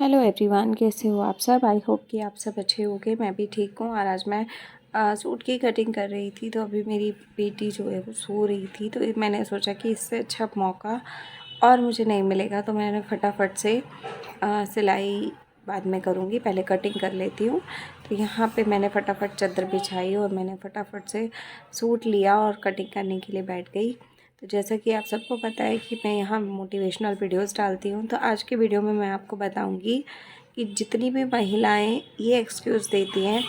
Hello everyone, कैसे हो आप सब। आई होप कि आप सब अच्छे होंगे। मैं भी ठीक हूँ। और आज मैं सूट की कटिंग कर रही थी, तो अभी मेरी बेटी जो है वो सो रही थी, तो मैंने सोचा कि इससे अच्छा मौका और मुझे नहीं मिलेगा, तो मैंने फटाफट से सिलाई बाद में करूँगी, पहले कटिंग कर लेती हूँ। तो यहाँ पे मैंने फटाफट चादर बिछाई और मैंने फटाफट से सूट लिया और कटिंग करने के लिए बैठ गई। तो जैसा कि आप सबको पता है कि मैं यहाँ मोटिवेशनल वीडियोस डालती हूँ, तो आज की वीडियो में मैं आपको बताऊँगी कि जितनी भी महिलाएं ये एक्सक्यूज़ देती हैं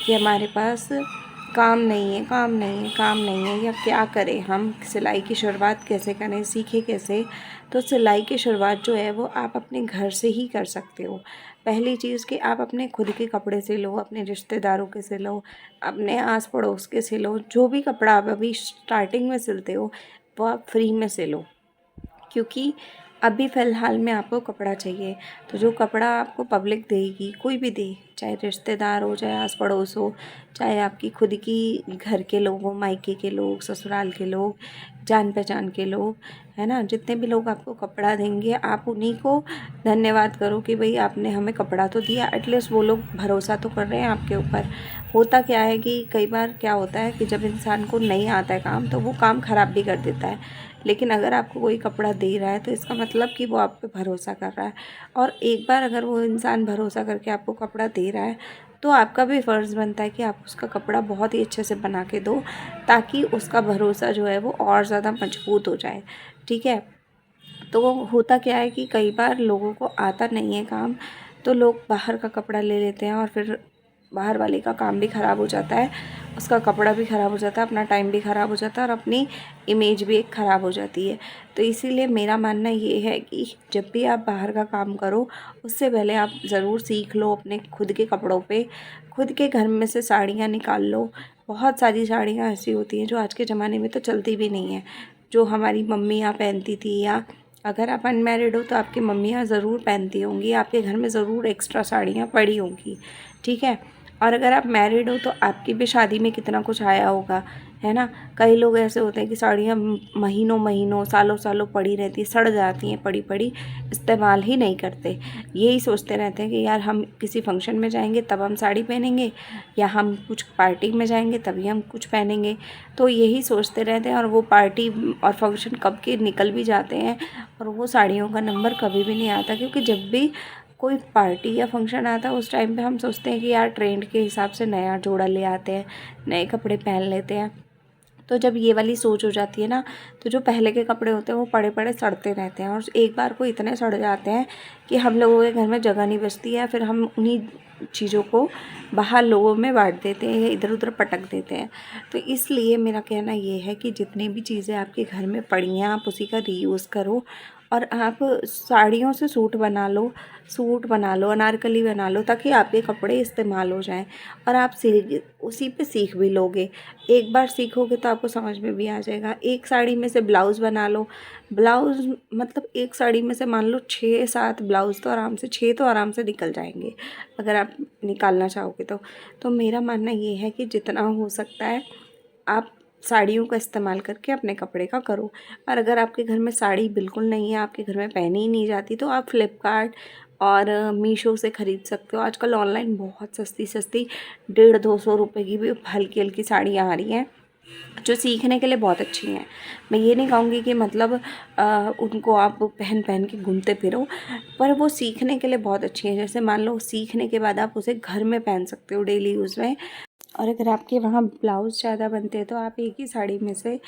कि हमारे पास काम नहीं है, काम नहीं है, काम नहीं है, या क्या करें, हम सिलाई की शुरुआत कैसे करें, सीखें कैसे। तो सिलाई की शुरुआत जो है वो आप अपने घर से ही कर सकते हो। पहली चीज़ कि आप अपने खुद के कपड़े सिलो, अपने रिश्तेदारों के सिलो, अपने आस पड़ोस के सिलो। जो भी कपड़ा आप अभी स्टार्टिंग में सिलते हो वो आप फ्री में सिलो, क्योंकि अभी फ़िलहाल में आपको कपड़ा चाहिए। तो जो कपड़ा आपको पब्लिक देगी, कोई भी दे, चाहे रिश्तेदार हो, चाहे आस पड़ोस हो, चाहे आपकी खुद की घर के लोग हो, मायके के लोग, ससुराल के लोग, जान पहचान के लोग, है ना, जितने भी लोग आपको कपड़ा देंगे आप उन्हीं को धन्यवाद करो कि भाई आपने हमें कपड़ा तो दिया। एटलीस्ट वो लोग भरोसा तो कर रहे हैं आपके ऊपर। होता क्या है कि कई बार क्या होता है कि जब इंसान को नहीं आता है काम, तो वो काम ख़राब भी कर देता है। लेकिन अगर आपको कोई कपड़ा दे रहा है तो इसका मतलब कि वो आप पे भरोसा कर रहा है। और एक बार अगर वो इंसान भरोसा करके आपको कपड़ा दे रहा है, तो आपका भी फ़र्ज़ बनता है कि आप उसका कपड़ा बहुत ही अच्छे से बना के दो, ताकि उसका भरोसा जो है वो और ज़्यादा मजबूत हो जाए। ठीक है। तो होता क्या है कि कई बार लोगों को आता नहीं है काम, तो लोग बाहर का कपड़ा ले लेते हैं और फिर बाहर वाले का काम भी ख़राब हो जाता है, उसका कपड़ा भी ख़राब हो जाता है, अपना टाइम भी ख़राब हो जाता है और अपनी इमेज भी एक ख़राब हो जाती है। तो इसीलिए मेरा मानना ये है कि जब भी आप बाहर का काम करो, उससे पहले आप ज़रूर सीख लो अपने खुद के कपड़ों पे। खुद के घर में से साड़ियाँ निकाल लो। बहुत सारी साड़ियाँ ऐसी होती हैं जो आज के ज़माने में तो चलती भी नहीं हैं, जो हमारी मम्मियाँ पहनती थी, या अगर आप अनमैरिड हो तो आपकी मम्मियाँ ज़रूर पहनती होंगी, आपके घर में ज़रूर एक्स्ट्रा साड़ियाँ पड़ी होंगी। ठीक है। और अगर आप मैरिड हो तो आपकी भी शादी में कितना कुछ आया होगा, है ना। कई लोग ऐसे होते हैं कि साड़ियाँ महीनों महीनों, सालों सालों पड़ी रहती हैं, सड़ जाती हैं, पड़ी पड़ी, इस्तेमाल ही नहीं करते। यही सोचते रहते हैं कि यार हम किसी फंक्शन में जाएंगे तब हम साड़ी पहनेंगे, या हम कुछ पार्टी में जाएंगे तभी हम कुछ पहनेंगे। तो यही सोचते रहते हैं और वो पार्टी और फंक्शन कब के निकल भी जाते हैं और वो साड़ियों का नंबर कभी भी नहीं आता। क्योंकि जब भी कोई पार्टी या फंक्शन आता है उस टाइम पे हम सोचते हैं कि यार ट्रेंड के हिसाब से नया जोड़ा ले आते हैं, नए कपड़े पहन लेते हैं। तो जब ये वाली सोच हो जाती है ना, तो जो पहले के कपड़े होते हैं वो पड़े पड़े सड़ते रहते हैं और एक बार को इतने सड़ जाते हैं कि हम लोगों के घर में जगह नहीं बचती है। फिर हम उन्हीं चीज़ों को बाहर लोगों में बांट देते हैं या इधर उधर पटक देते हैं। तो इसलिए मेरा कहना ये है कि जितनी भी चीज़ें आपके घर में पड़ी हैं आप उसी का रीयूज़ करो। और आप साड़ियों से सूट बना लो, सूट बना लो, अनारकली बना लो, ताकि आपके कपड़े इस्तेमाल हो जाएं और आप उसी पे सीख भी लोगे। एक बार सीखोगे तो आपको समझ में भी आ जाएगा। एक साड़ी में से ब्लाउज़ बना लो। ब्लाउज़ मतलब एक साड़ी में से मान लो 6-7 ब्लाउज़ तो आराम से, 6 तो आराम से निकल जाएंगे अगर आप निकालना चाहोगे तो। तो मेरा मानना ये है कि जितना हो सकता है आप साड़ियों का इस्तेमाल करके अपने कपड़े का करो। और अगर आपके घर में साड़ी बिल्कुल नहीं है, आपके घर में पहनी ही नहीं जाती, तो आप फ्लिपकार्ट और मीशो से ख़रीद सकते हो। आजकल ऑनलाइन बहुत सस्ती सस्ती 150-200 रुपये की भी हल्की हल्की साड़ियाँ आ रही हैं, जो सीखने के लिए बहुत अच्छी हैं। मैं ये नहीं कहूँगी कि मतलब उनको आप पहन पहन के घूमते फिरो, पर वो सीखने के लिए बहुत अच्छी हैं। जैसे मान लो सीखने के बाद आप उसे घर में पहन सकते हो डेली यूज़ में। और अगर आपके वहाँ ब्लाउज़ ज़्यादा बनते हैं तो आप एक ही साड़ी में से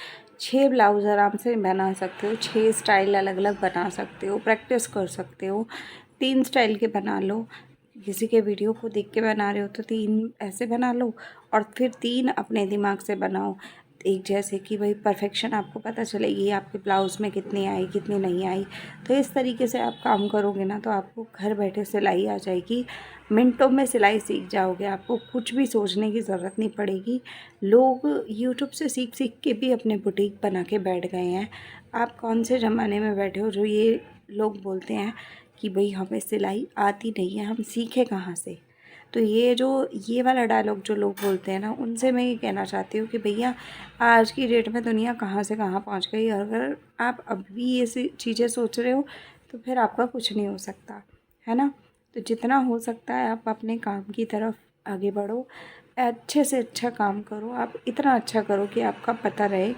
6 ब्लाउज़ आराम से बना सकते हो, 6 स्टाइल अलग अलग बना सकते हो, प्रैक्टिस कर सकते हो। 3 स्टाइल के बना लो। किसी के वीडियो को देख के बना रहे हो तो 3 ऐसे बना लो और फिर 3 अपने दिमाग से बनाओ। एक जैसे कि भाई परफेक्शन आपको पता चलेगी आपके ब्लाउज़ में कितनी आई, कितनी नहीं आई। तो इस तरीके से आप काम करोगे ना, तो आपको घर बैठे सिलाई आ जाएगी। मिनटों में सिलाई सीख जाओगे, आपको कुछ भी सोचने की ज़रूरत नहीं पड़ेगी। लोग यूट्यूब से सीख सीख के भी अपने बुटीक बना के बैठ गए हैं। आप कौन से ज़माने में बैठे हो जो ये लोग बोलते हैं कि भाई हमें सिलाई आती नहीं है, हम सीखें कहाँ से। तो ये वाला डायलॉग जो लोग बोलते हैं ना, उनसे मैं ये कहना चाहती हूँ कि भैया आज की डेट में दुनिया कहाँ से कहाँ पहुँच गई। और अगर आप अभी ये चीज़ें सोच रहे हो तो फिर आपका कुछ नहीं हो सकता, है ना। तो जितना हो सकता है आप अपने काम की तरफ आगे बढ़ो, अच्छे से अच्छा काम करो। आप इतना अच्छा करो कि आपका पता रहे,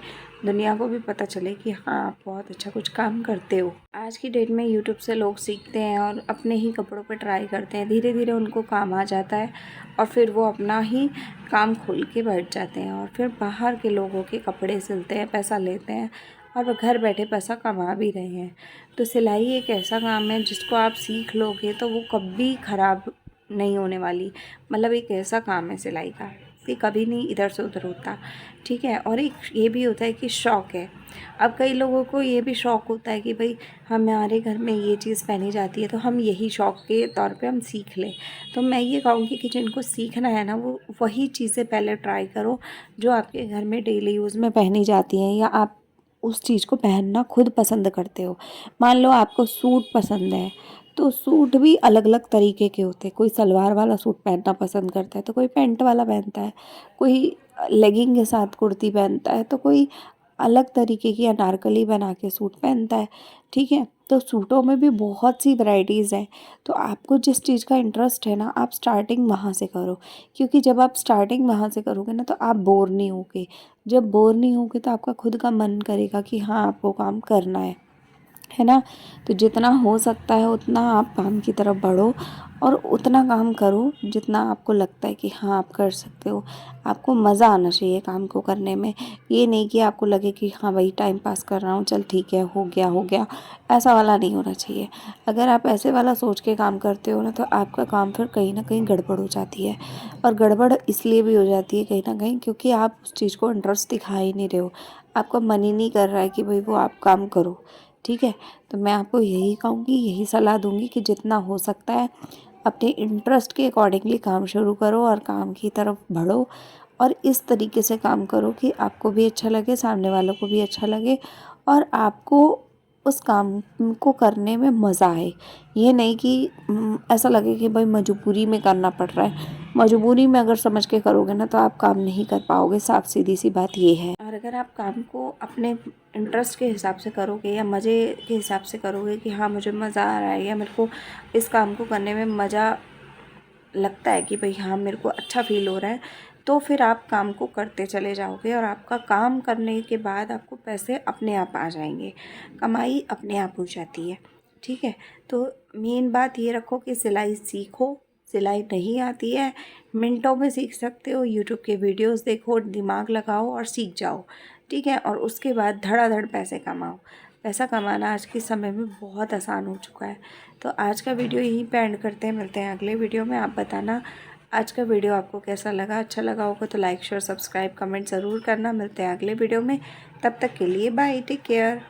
दुनिया को भी पता चले कि हाँ आप बहुत अच्छा कुछ काम करते हो। आज की डेट में यूट्यूब से लोग सीखते हैं और अपने ही कपड़ों पे ट्राई करते हैं, धीरे धीरे उनको काम आ जाता है और फिर वो अपना ही काम खोल के बैठ जाते हैं और फिर बाहर के लोगों के कपड़े सिलते हैं, पैसा लेते हैं और वो घर बैठे पैसा कमा भी रहे हैं। तो सिलाई एक ऐसा काम है जिसको आप सीख लोगे तो वो कभी ख़राब नहीं होने वाली। मतलब एक ऐसा काम है सिलाई का कि कभी नहीं इधर से उधर होता, ठीक है। और एक ये भी होता है कि शौक़ है। अब कई लोगों को ये भी शौक़ होता है कि भाई हमारे घर में ये चीज़ पहनी जाती है तो हम यही शौक़ के तौर पे हम सीख लें। तो मैं ये कहूँगी कि जिनको सीखना है ना वो वही चीज़ें पहले ट्राई करो जो आपके घर में डेली यूज़ में पहनी जाती हैं या आप उस चीज़ को पहनना खुद पसंद करते हो। मान लो आपको सूट पसंद है तो सूट भी अलग अलग तरीके के होते हैं। कोई सलवार वाला सूट पहनना पसंद करता है तो कोई पैंट वाला पहनता है, कोई लेगिंग के साथ कुर्ती पहनता है तो कोई अलग तरीके की अनारकली बना के सूट पहनता है, ठीक है। तो सूटों में भी बहुत सी वैरायटीज़ हैं। तो आपको जिस चीज़ का इंटरेस्ट है ना आप स्टार्टिंग वहाँ से करो, क्योंकि जब आप स्टार्टिंग वहाँ से करोगे ना तो आप बोर नहीं होगे। जब बोर नहीं होगे तो आपका खुद का मन करेगा कि हाँ आपको काम करना है ना। तो जितना हो सकता है उतना आप काम की तरफ बढ़ो और उतना काम करो जितना आपको लगता है कि हाँ आप कर सकते हो। आपको मज़ा आना चाहिए काम को करने में, ये नहीं कि आपको लगे कि हाँ भाई टाइम पास कर रहा हूँ, चल ठीक है हो गया, ऐसा वाला नहीं होना चाहिए। अगर आप ऐसे वाला सोच के काम करते हो ना तो आपका काम फिर कहीं ना कहीं गड़बड़ हो जाती है। और गड़बड़ इसलिए भी हो जाती है कहीं ना कहीं क्योंकि आप उस चीज़ को इंटरेस्ट दिखा ही नहीं रहे हो, आपका मन ही नहीं कर रहा है कि भाई वो आप काम करो, ठीक है। तो मैं आपको यही कहूँगी, यही सलाह दूँगी कि जितना हो सकता है अपने इंटरेस्ट के अकॉर्डिंगली काम शुरू करो और काम की तरफ बढ़ो और इस तरीके से काम करो कि आपको भी अच्छा लगे, सामने वालों को भी अच्छा लगे और आपको उस काम को करने में मज़ा आए। ये नहीं कि ऐसा लगे कि भाई मजबूरी में करना पड़ रहा है। मजबूरी में अगर समझ के करोगे ना तो आप काम नहीं कर पाओगे, साफ सीधी सी बात ये है। और अगर आप काम को अपने इंटरेस्ट के हिसाब से करोगे या मज़े के हिसाब से करोगे कि हाँ मुझे मज़ा आ रहा है या मेरे को इस काम को करने में मज़ा लगता है कि भाई हाँ मेरे को अच्छा फील हो रहा है, तो फिर आप काम को करते चले जाओगे और आपका काम करने के बाद आपको पैसे अपने आप आ जाएंगे, कमाई अपने आप हो जाती है, ठीक है। तो मेन बात ये रखो कि सिलाई सीखो, सिलाई नहीं आती है मिनटों में सीख सकते हो, यूट्यूब के वीडियोस देखो, दिमाग लगाओ और सीख जाओ, ठीक है। और उसके बाद धड़ाधड़ पैसे कमाओ। पैसा कमाना आज के समय में बहुत आसान हो चुका है। तो आज का वीडियो यहीं पे एंड करते हैं, मिलते हैं अगले वीडियो में। आप बताना आज का वीडियो आपको कैसा लगा, अच्छा लगा होगा तो लाइक शेयर सब्सक्राइब कमेंट ज़रूर करना। मिलते हैं अगले वीडियो में, तब तक के लिए बाय, टेक केयर।